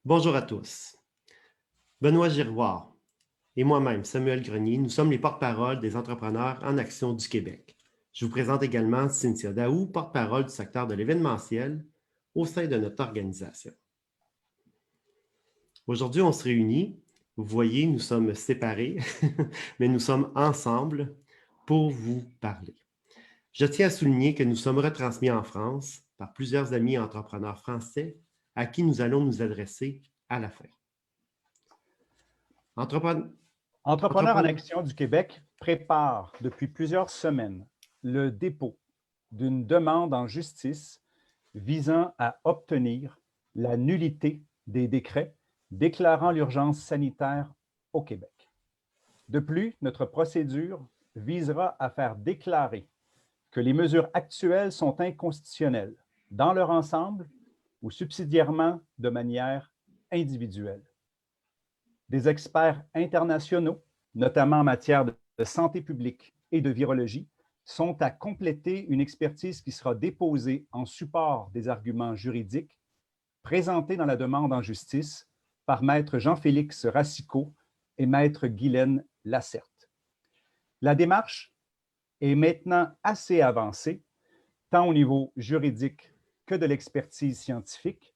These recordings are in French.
Bonjour à tous. Benoît Giroir et moi-même, Samuel Grenier, nous sommes les porte-parole des entrepreneurs en action du Québec. Je vous présente également Cynthia Daou, porte-parole du secteur de l'événementiel au sein de notre organisation. Aujourd'hui, on se réunit. Vous voyez, nous sommes séparés, mais nous sommes ensemble pour vous parler. Je tiens à souligner que nous sommes retransmis en France par plusieurs amis entrepreneurs français à qui nous allons nous adresser à la fin. Entrepreneurs en action du Québec prépare depuis plusieurs semaines le dépôt d'une demande en justice visant à obtenir la nullité des décrets déclarant l'urgence sanitaire au Québec. De plus, notre procédure visera à faire déclarer que les mesures actuelles sont inconstitutionnelles dans leur ensemble ou subsidiairement de manière individuelle. Des experts internationaux, notamment en matière de santé publique et de virologie, sont à compléter une expertise qui sera déposée en support des arguments juridiques présentés dans la demande en justice par Maître Jean-Félix Racicot et Maître Guylaine Lacerte. La démarche est maintenant assez avancée, tant au niveau juridique que de l'expertise scientifique,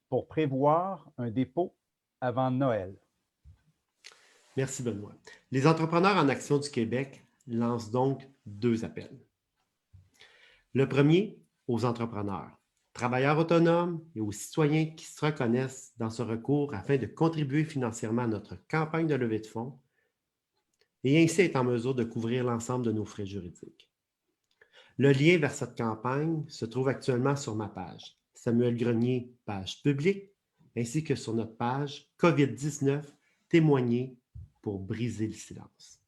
pour prévoir un dépôt avant Noël. Merci Benoît. Les entrepreneurs en action du Québec lancent donc 2 appels. Le premier, aux entrepreneurs, travailleurs autonomes et aux citoyens qui se reconnaissent dans ce recours afin de contribuer financièrement à notre campagne de levée de fonds et ainsi être en mesure de couvrir l'ensemble de nos frais juridiques. Le lien vers cette campagne se trouve actuellement sur ma page, Samuel Grenier, page publique, ainsi que sur notre page COVID-19, témoigner pour briser le silence.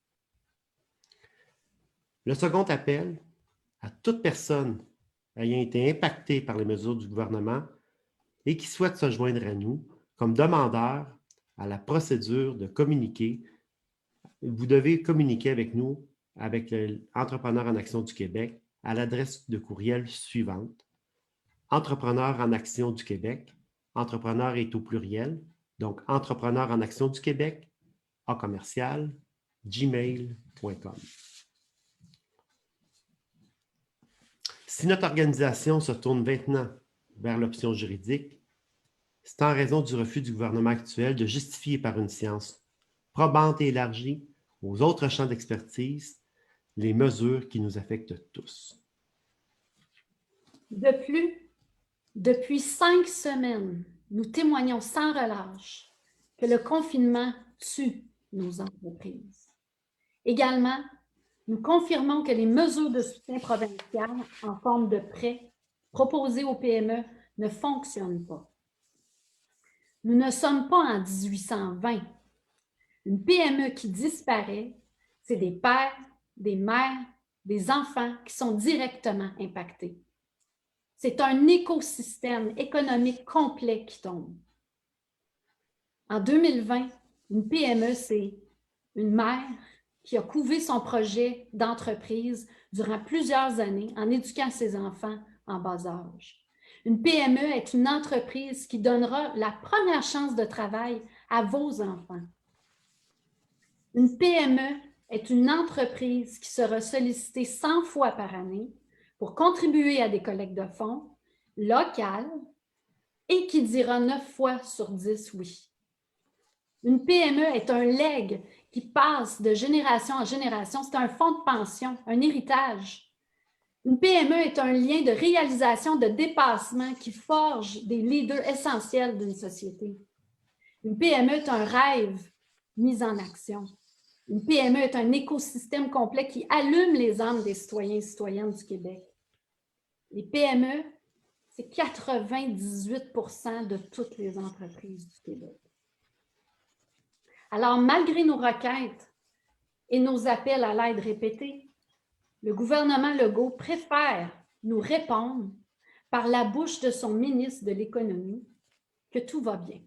Le second appel à toute personne ayant été impactée par les mesures du gouvernement et qui souhaite se joindre à nous comme demandeur à la procédure de communiquer. Vous devez communiquer avec nous, avec l'Entrepreneur en action du Québec, à l'adresse de courriel suivante: Entrepreneur en action du Québec, entrepreneur est au pluriel, donc Entrepreneur en action du Québec, @gmail.com. Si notre organisation se tourne maintenant vers l'option juridique, c'est en raison du refus du gouvernement actuel de justifier par une science probante et élargie aux autres champs d'expertise les mesures qui nous affectent tous. De plus, depuis 5 semaines, nous témoignons sans relâche que le confinement tue nos entreprises. Également, nous confirmons que les mesures de soutien provincial en forme de prêts proposées aux PME ne fonctionnent pas. Nous ne sommes pas en 1820. Une PME qui disparaît, c'est des pères, des mères, des enfants qui sont directement impactés. C'est un écosystème économique complet qui tombe. En 2020, une PME, c'est une mère qui a couvé son projet d'entreprise durant plusieurs années en éduquant ses enfants en bas âge. Une PME est une entreprise qui donnera la première chance de travail à vos enfants. Une PME est une entreprise qui sera sollicitée 100 fois par année pour contribuer à des collectes de fonds locales et qui dira 9 fois sur 10 oui. Une PME est un legs qui passe de génération en génération. C'est un fonds de pension, un héritage. Une PME est un lien de réalisation, de dépassement qui forge des leaders essentiels d'une société. Une PME est un rêve mis en action. Une PME est un écosystème complet qui allume les âmes des citoyens et citoyennes du Québec. Les PME, c'est 98% de toutes les entreprises du Québec. Alors, malgré nos requêtes et nos appels à l'aide répétés, le gouvernement Legault préfère nous répondre par la bouche de son ministre de l'Économie que tout va bien.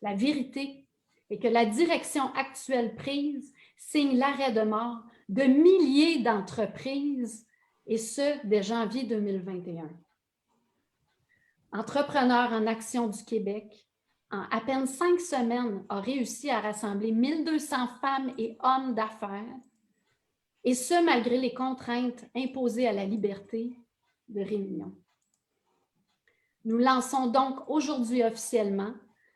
La vérité est que la direction actuelle prise signe l'arrêt de mort de milliers d'entreprises, et ce, dès janvier 2021. Entrepreneurs en action du Québec, en à peine 5 semaines, a réussi à rassembler 1200 femmes et hommes d'affaires, et ce, malgré les contraintes imposées à la liberté de réunion. Nous lançons donc aujourd'hui officiellement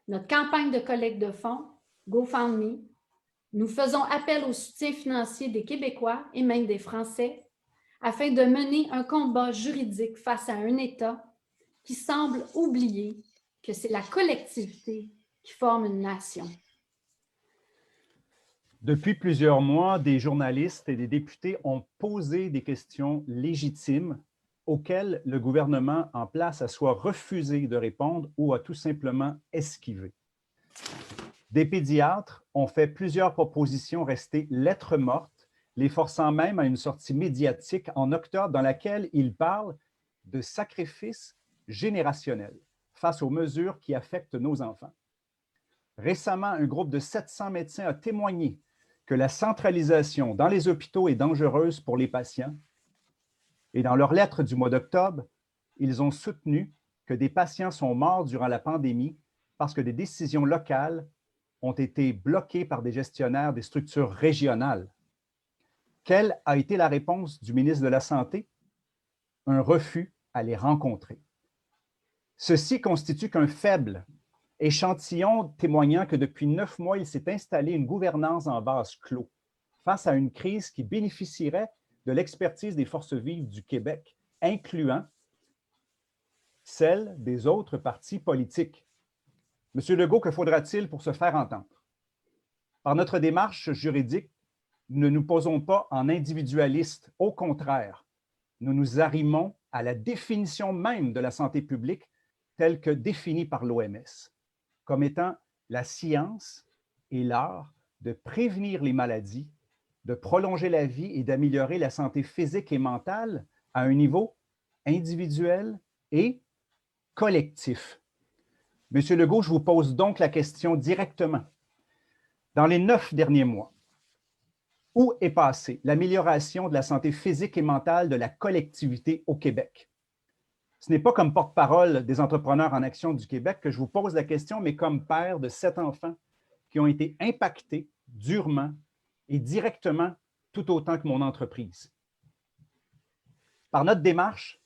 notre campagne de collecte de fonds, GoFundMe. Nous faisons appel au soutien financier des Québécois et même des Français afin de mener un combat juridique face à un État qui semble oublier que c'est la collectivité qui forme une nation. Depuis plusieurs mois, des journalistes et des députés ont posé des questions légitimes auxquelles le gouvernement en place a soit refusé de répondre ou a tout simplement esquivé. Des pédiatres ont fait plusieurs propositions restées lettres mortes, les forçant même à une sortie médiatique en octobre dans laquelle ils parlent de sacrifice générationnel face aux mesures qui affectent nos enfants. Récemment, un groupe de 700 médecins a témoigné que la centralisation dans les hôpitaux est dangereuse pour les patients. Et dans leur lettre du mois d'octobre, ils ont soutenu que des patients sont morts durant la pandémie parce que des décisions locales ont été bloquées par des gestionnaires des structures régionales. Quelle a été la réponse du ministre de la Santé? Un refus à les rencontrer. Ceci constitue qu'un faible échantillon témoignant que depuis 9 mois, il s'est installé une gouvernance en vase clos face à une crise qui bénéficierait de l'expertise des forces vives du Québec, incluant celle des autres partis politiques. Monsieur Legault, que faudra-t-il pour se faire entendre? Par notre démarche juridique, nous ne nous posons pas en individualistes. Au contraire, nous nous arrimons à la définition même de la santé publique telle que définie par l'OMS, comme étant la science et l'art de prévenir les maladies, de prolonger la vie et d'améliorer la santé physique et mentale à un niveau individuel et collectif. Monsieur Legault, je vous pose donc la question directement. Dans les 9 derniers mois, où est passée l'amélioration de la santé physique et mentale de la collectivité au Québec? Ce n'est pas comme porte-parole des entrepreneurs en action du Québec que je vous pose la question, mais comme père de 7 enfants qui ont été impactés durement et directement tout autant que mon entreprise. Par notre démarche,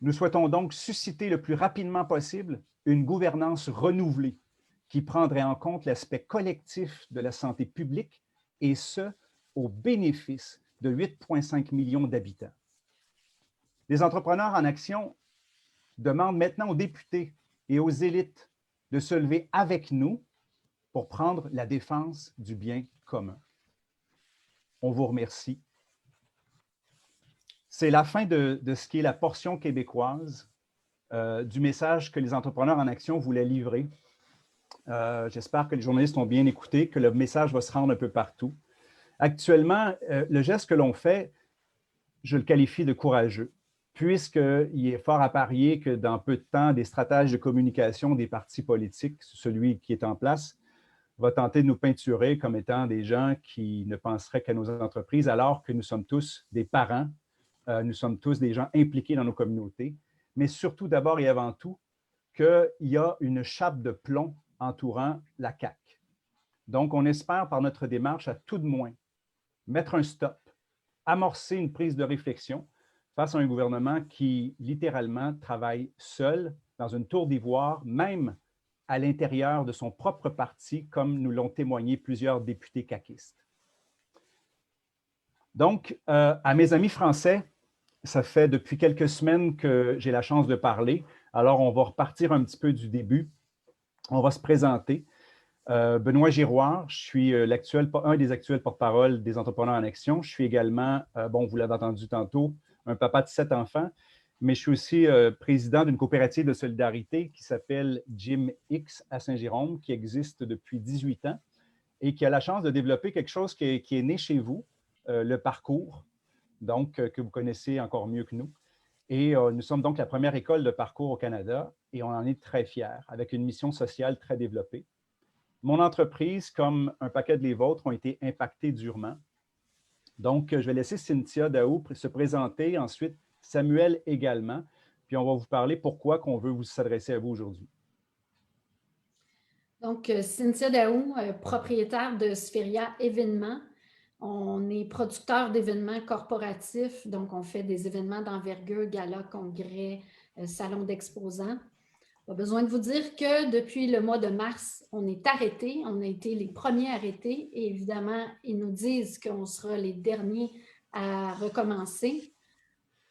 nous souhaitons donc susciter le plus rapidement possible une gouvernance renouvelée qui prendrait en compte l'aspect collectif de la santé publique et ce, au bénéfice de 8,5 millions d'habitants. Les entrepreneurs en action demandent maintenant aux députés et aux élites de se lever avec nous pour prendre la défense du bien commun. On vous remercie. C'est la fin de ce qui est la portion québécoise du message que les entrepreneurs en action voulaient livrer. J'espère que les journalistes ont bien écouté, que le message va se rendre un peu partout. Actuellement, le geste que l'on fait, je le qualifie de courageux, puisqu'il est fort à parier que dans peu de temps, des stratèges de communication des partis politiques, celui qui est en place, va tenter de nous peinturer comme étant des gens qui ne penseraient qu'à nos entreprises, alors que nous sommes tous des parents, nous sommes tous des gens impliqués dans nos communautés, mais surtout, d'abord et avant tout, qu'il y a une chape de plomb entourant la CAQ. Donc, on espère par notre démarche, à tout de moins, mettre un stop, amorcer une prise de réflexion face à un gouvernement qui, littéralement, travaille seul dans une tour d'ivoire, même à l'intérieur de son propre parti, comme nous l'ont témoigné plusieurs députés caquistes. Donc, à mes amis français, ça fait depuis quelques semaines que j'ai la chance de parler. Alors, on va repartir un petit peu du début. On va se présenter. Benoît Giroir, je suis un des actuels porte-parole des entrepreneurs en action. Je suis également, vous l'avez entendu tantôt, un papa de 7 enfants, mais je suis aussi président d'une coopérative de solidarité qui s'appelle Jim X à Saint-Jérôme, qui existe depuis 18 ans et qui a la chance de développer quelque chose qui est né chez vous, le parcours, donc que vous connaissez encore mieux que nous. Et nous sommes donc la première école de parcours au Canada et on en est très fiers, avec une mission sociale très développée. Mon entreprise, comme un paquet de les vôtres, ont été impactés durement. Donc, je vais laisser Cynthia Daou se présenter, ensuite Samuel également. puis on va vous parler pourquoi qu'on veut vous s'adresser à vous aujourd'hui. Donc, Cynthia Daou, propriétaire de Spheria Événements. On est producteur d'événements corporatifs, donc on fait des événements d'envergure, galas, congrès, salons d'exposants. Pas besoin de vous dire que depuis le mois de mars, on est arrêté. On a été les premiers arrêtés et évidemment, ils nous disent qu'on sera les derniers à recommencer.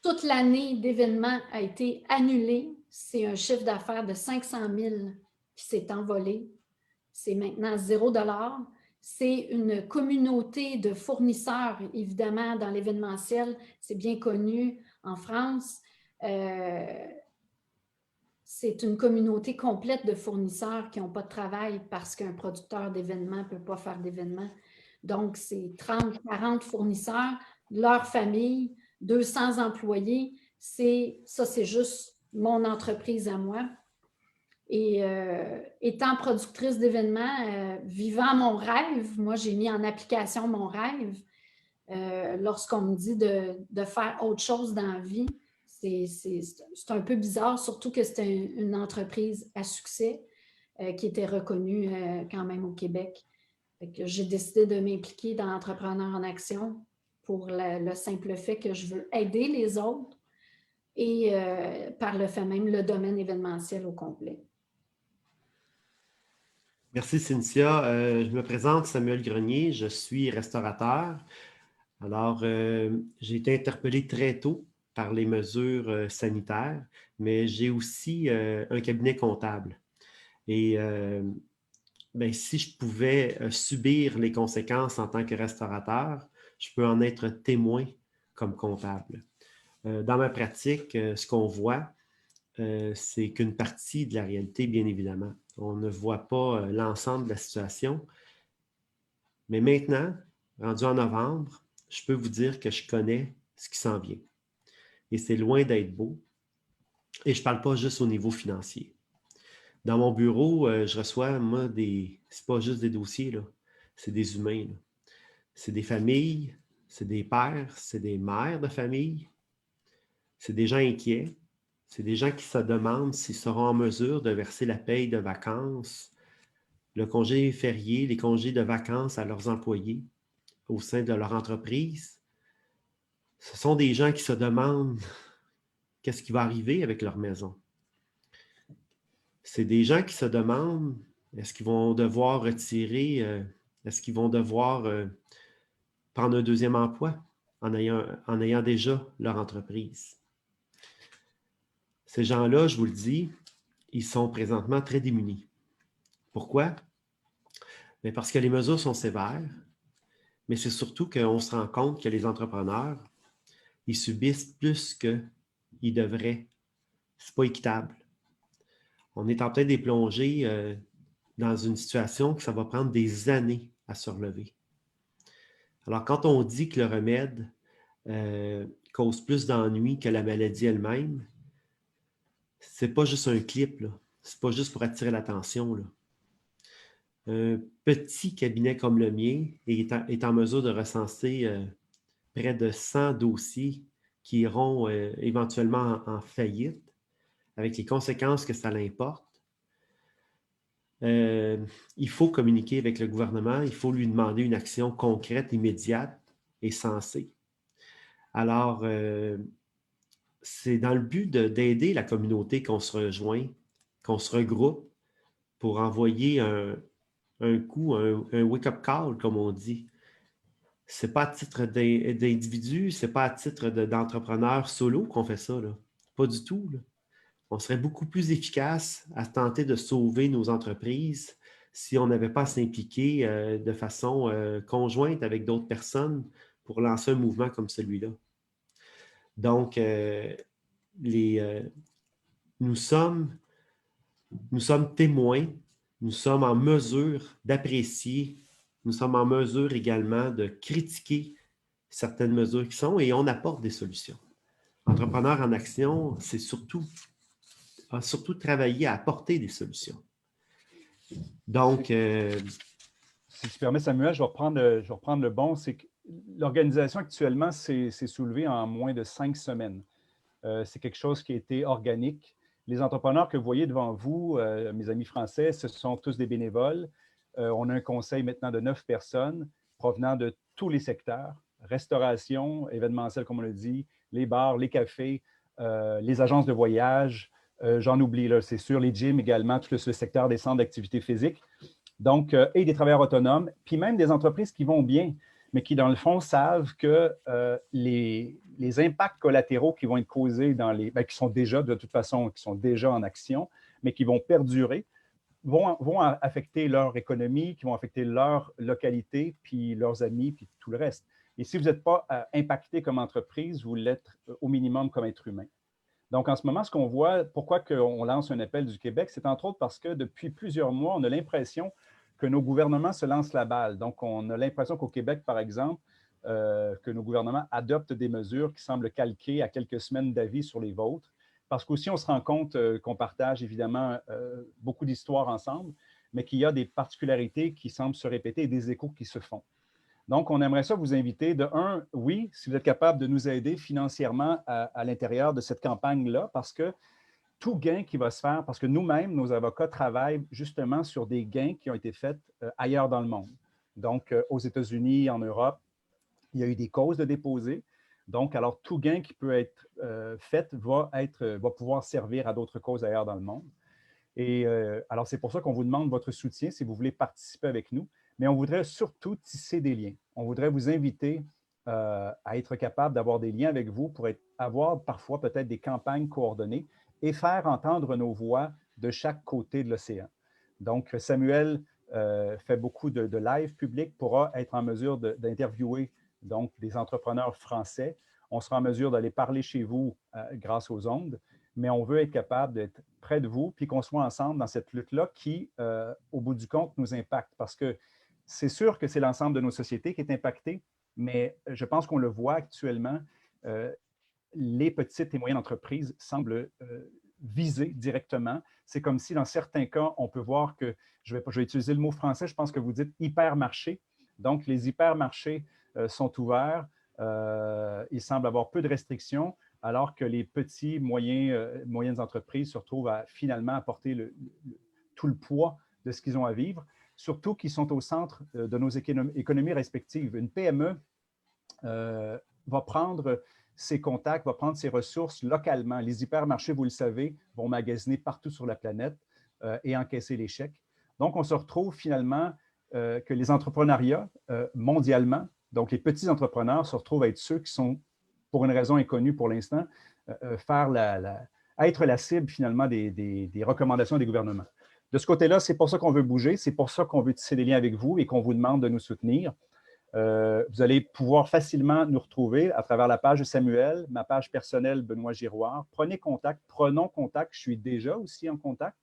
Toute l'année d'événements a été annulée. C'est un chiffre d'affaires de 500 000 qui s'est envolé. C'est maintenant 0 $. C'est une communauté de fournisseurs, évidemment, dans l'événementiel. C'est bien connu en France. C'est une communauté complète de fournisseurs qui n'ont pas de travail parce qu'un producteur d'événements ne peut pas faire d'événements. Donc, c'est 30, 40 fournisseurs, leur famille, 200 employés. Ça, c'est juste mon entreprise à moi. Et étant productrice d'événements, vivant mon rêve, moi, j'ai mis en application mon rêve. Lorsqu'on me dit de faire autre chose dans la vie, c'est un peu bizarre, surtout que c'était une entreprise à succès qui était reconnue quand même au Québec. J'ai décidé de m'impliquer dans Entrepreneurs en Action pour le simple fait que je veux aider les autres et par le fait même le domaine événementiel au complet. Merci, Cynthia. Je me présente, Samuel Grenier. Je suis restaurateur. Alors, j'ai été interpellé très tôt par les mesures sanitaires, mais j'ai aussi un cabinet comptable. Et si je pouvais subir les conséquences en tant que restaurateur, je peux en être témoin comme comptable. Dans ma pratique, ce qu'on voit, c'est qu'une partie de la réalité, bien évidemment. On ne voit pas l'ensemble de la situation. Mais maintenant, rendu en novembre, je peux vous dire que je connais ce qui s'en vient. Et c'est loin d'être beau. Et je ne parle pas juste au niveau financier. Dans mon bureau, je reçois, moi, c'est pas juste des dossiers, là. C'est des humains, là. C'est des familles, c'est des pères, c'est des mères de famille. C'est des gens inquiets. C'est des gens qui se demandent s'ils seront en mesure de verser la paye de vacances, le congé férié, les congés de vacances à leurs employés au sein de leur entreprise. Ce sont des gens qui se demandent qu'est-ce qui va arriver avec leur maison. C'est des gens qui se demandent est-ce qu'ils vont devoir retirer, est-ce qu'ils vont devoir prendre un deuxième emploi en ayant déjà leur entreprise. Ces gens-là, je vous le dis, ils sont présentement très démunis. Pourquoi? Bien parce que les mesures sont sévères, mais c'est surtout qu'on se rend compte que les entrepreneurs, ils subissent plus qu'ils devraient. C'est pas équitable. On est en train de les plonger dans une situation que ça va prendre des années à se relever. Alors, quand on dit que le remède cause plus d'ennuis que la maladie elle-même, c'est pas juste un clip, là. C'est pas juste pour attirer l'attention, là. Un petit cabinet comme le mien est en mesure de recenser près de 100 dossiers qui iront éventuellement en faillite, avec les conséquences que ça l'importe. Il faut communiquer avec le gouvernement, il faut lui demander une action concrète, immédiate et sensée. Alors, c'est dans le but d'aider la communauté qu'on se rejoint, qu'on se regroupe pour envoyer un wake-up call, comme on dit. Ce n'est pas à titre d'individu, ce n'est pas à titre d'entrepreneur solo qu'on fait ça, là. Pas du tout, là. On serait beaucoup plus efficace à tenter de sauver nos entreprises si on n'avait pas à s'impliquer de façon conjointe avec d'autres personnes pour lancer un mouvement comme celui-là. Donc, nous sommes témoins, nous sommes en mesure d'apprécier, nous sommes en mesure également de critiquer certaines mesures qui sont et on apporte des solutions. Entrepreneur en action, c'est surtout travailler à apporter des solutions. Donc, si tu permets, Samuel, je vais reprendre le bon. C'est que l'organisation actuellement s'est soulevée en moins de 5 semaines. C'est quelque chose qui a été organique. Les entrepreneurs que vous voyez devant vous, mes amis français, ce sont tous des bénévoles. On a un conseil maintenant de 9 personnes provenant de tous les secteurs, restauration, événementiel, comme on l'a dit, les bars, les cafés, les agences de voyage, j'en oublie, c'est sûr, les gyms également, tout le secteur des centres d'activité physique. Donc, et des travailleurs autonomes, puis même des entreprises qui vont bien, mais qui, dans le fond, savent que les impacts collatéraux qui vont être causés qui sont déjà, de toute façon, qui sont déjà en action, mais qui vont perdurer, vont affecter leur économie, qui vont affecter leur localité, puis leurs amis, puis tout le reste. Et si vous n'êtes pas impacté comme entreprise, vous l'êtes au minimum comme être humain. Donc, en ce moment, ce qu'on voit, pourquoi on lance un appel du Québec, c'est entre autres parce que depuis plusieurs mois, on a l'impression que nos gouvernements se lancent la balle. Donc, on a l'impression qu'au Québec, par exemple, que nos gouvernements adoptent des mesures qui semblent calquées à quelques semaines d'avis sur les vôtres. Parce qu'aussi, on se rend compte qu'on partage évidemment beaucoup d'histoires ensemble, mais qu'il y a des particularités qui semblent se répéter et des échos qui se font. Donc, on aimerait ça vous inviter de oui, si vous êtes capable de nous aider financièrement à l'intérieur de cette campagne-là, parce que tout gain qui va se faire, parce que nous-mêmes, nos avocats travaillent justement sur des gains qui ont été faits ailleurs dans le monde. Donc, aux États-Unis, en Europe, il y a eu des causes de déposer. Donc, alors, tout gain qui peut être fait va pouvoir servir à d'autres causes ailleurs dans le monde. Et alors, c'est pour ça qu'on vous demande votre soutien si vous voulez participer avec nous. Mais on voudrait surtout tisser des liens. On voudrait vous inviter à être capable d'avoir des liens avec vous pour avoir parfois peut-être des campagnes coordonnées et faire entendre nos voix de chaque côté de l'océan. Donc, Samuel fait beaucoup de live publics, pourra être en mesure d'interviewer donc des entrepreneurs français. On sera en mesure d'aller parler chez vous grâce aux ondes, mais on veut être capable d'être près de vous puis qu'on soit ensemble dans cette lutte-là qui, au bout du compte, nous impacte. Parce que c'est sûr que c'est l'ensemble de nos sociétés qui est impacté, mais je pense qu'on le voit actuellement, les petites et moyennes entreprises semblent visées directement. C'est comme si, dans certains cas, on peut voir que, je vais utiliser le mot français, je pense que vous dites hypermarché. Donc, les hypermarchés sont ouverts. Il semble avoir peu de restrictions, alors que les petits, moyennes entreprises se retrouvent à finalement apporter tout le poids de ce qu'ils ont à vivre, surtout qu'ils sont au centre de nos économies respectives. Une PME va prendre ses contacts, va prendre ses ressources localement. Les hypermarchés, vous le savez, vont magasiner partout sur la planète et encaisser les chèques. Donc, on se retrouve finalement que les entrepreneuriats mondialement, donc les petits entrepreneurs, se retrouvent à être ceux qui sont, pour une raison inconnue pour l'instant, être la cible finalement des recommandations des gouvernements. De ce côté-là, c'est pour ça qu'on veut bouger, c'est pour ça qu'on veut tisser des liens avec vous et qu'on vous demande de nous soutenir. Vous allez pouvoir facilement nous retrouver à travers la page de Samuel, ma page personnelle Benoît Giroir. Prenez contact, prenons contact, je suis déjà aussi en contact,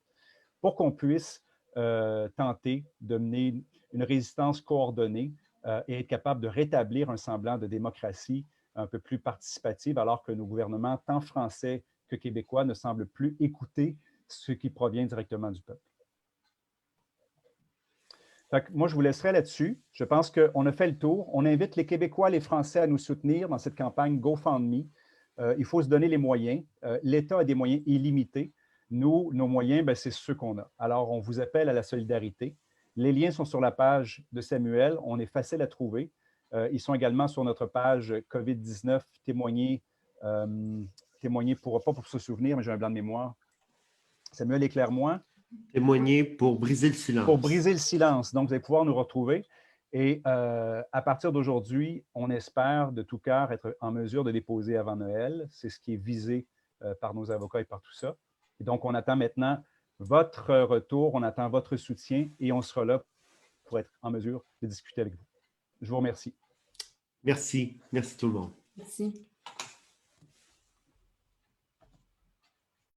pour qu'on puisse tenter de mener une résistance coordonnée et être capable de rétablir un semblant de démocratie un peu plus participative, alors que nos gouvernements, tant français que québécois, ne semblent plus écouter ce qui provient directement du peuple. Fait que moi, je vous laisserai là-dessus. Je pense qu'on a fait le tour. On invite les Québécois, les Français à nous soutenir dans cette campagne GoFundMe. Il faut se donner les moyens. L'État a des moyens illimités. Nous, nos moyens, c'est ceux qu'on a. Alors, on vous appelle à la solidarité. Les liens sont sur la page de Samuel. On est facile à trouver. Ils sont également sur notre page COVID-19, témoigner pas pour se souvenir, mais j'ai un blanc de mémoire. Samuel, éclaire-moi. Témoigner pour briser le silence. Pour briser le silence. Donc, vous allez pouvoir nous retrouver. Et à partir d'aujourd'hui, on espère de tout cœur être en mesure de déposer avant Noël. C'est ce qui est visé par nos avocats et par tout ça. Et donc, on attend maintenant votre retour, on attend votre soutien et on sera là pour être en mesure de discuter avec vous. Je vous remercie. Merci. Merci tout le monde. Merci.